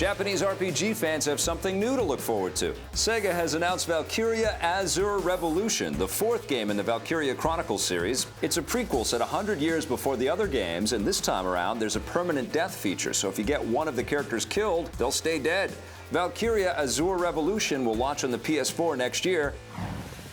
Japanese RPG fans have something new to look forward to. Sega has announced Valkyria Revolution, the fourth game in the Valkyria Chronicles series. It's a prequel set 100 years before the other games, and this time around there's a permanent death feature, so if you get one of the characters killed, they'll stay dead. Valkyria Revolution will launch on the PS4 next year.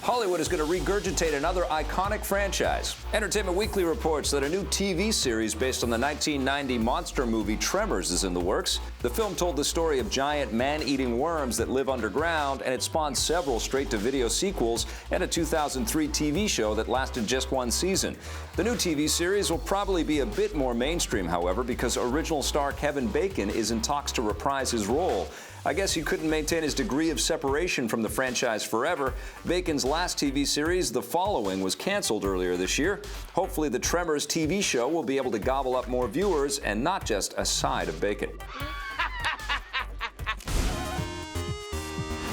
Hollywood is going to regurgitate another iconic franchise. Entertainment Weekly reports that a new TV series based on the 1990 monster movie Tremors is in the works. The film told the story of giant man-eating worms that live underground, and it spawned several straight-to-video sequels and a 2003 TV show that lasted just one season. The new TV series will probably be a bit more mainstream, however, because original star Kevin Bacon is in talks to reprise his role. I guess he couldn't maintain his degree of separation from the franchise forever. Bacon's last TV series, The Following, was canceled earlier this year. Hopefully the Tremors TV show will be able to gobble up more viewers and not just a side of bacon.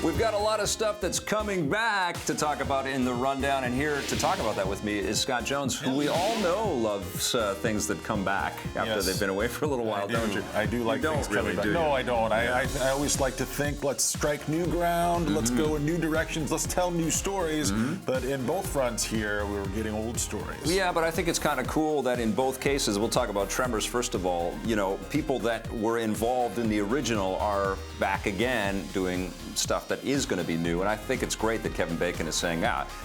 We've got a lot of stuff that's coming back to talk about in the rundown, and here to talk about that with me is Scott Jones, who we all know loves things that come back after they've been away for a little while, don't you? I do like things coming back. No, I don't. I always like to think, let's strike new ground, let's go in new directions, let's tell new stories, but in both fronts here, we're getting old stories. Yeah, but I think it's kind of cool that in both cases, we'll talk about Tremors first of all, you know, people that were involved in the original are back again doing stuff that is going to be new, and I think it's great that Kevin Bacon is saying,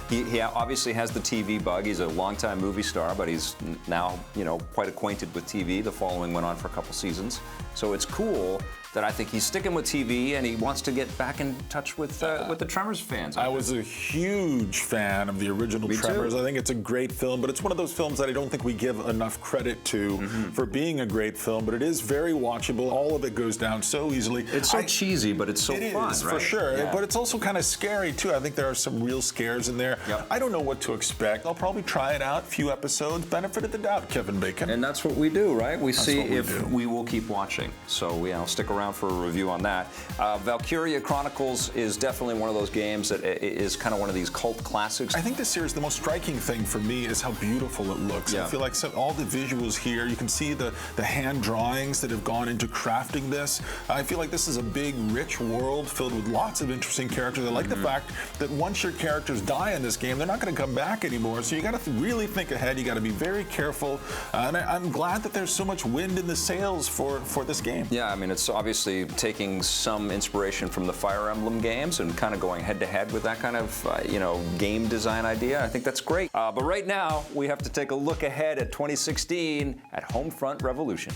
he obviously has the TV bug. He's a longtime movie star, but he's now, you know, quite acquainted with TV. The Following went on for a couple seasons, so it's cool that I think he's sticking with TV and he wants to get back in touch with the Tremors fans. I was a huge fan of the original Tremors. I think it's a great film, but it's one of those films that I don't think we give enough credit to for being a great film, but it is very watchable. All of it goes down so easily. It's so cheesy, but it's so fun, right? For sure, but it's also kind of scary too. I think there are some real scares in there. I don't know what to expect. I'll probably try it out, a few episodes, benefit of the doubt, Kevin Bacon. And that's what we do, right? We see if we will keep watching. So, you know, stick around for a review on that. Valkyria Chronicles is definitely one of those games that is kind of one of these cult classics. I think this series, the most striking thing for me is how beautiful it looks. I feel like all the visuals here, you can see the hand drawings that have gone into crafting this. I feel like this is a big, rich world filled with lots of interesting characters. I like the fact that once your characters die in this game, they're not going to come back anymore. So you got to really think ahead. You got to be very careful. And I'm glad that there's so much wind in the sails for this game. Yeah, I mean, it's obviously taking some inspiration from the Fire Emblem games and kind of going head-to-head with that kind of, you know, game design idea. I think that's great. But right now, we have to take a look ahead at 2016 at Homefront Revolution.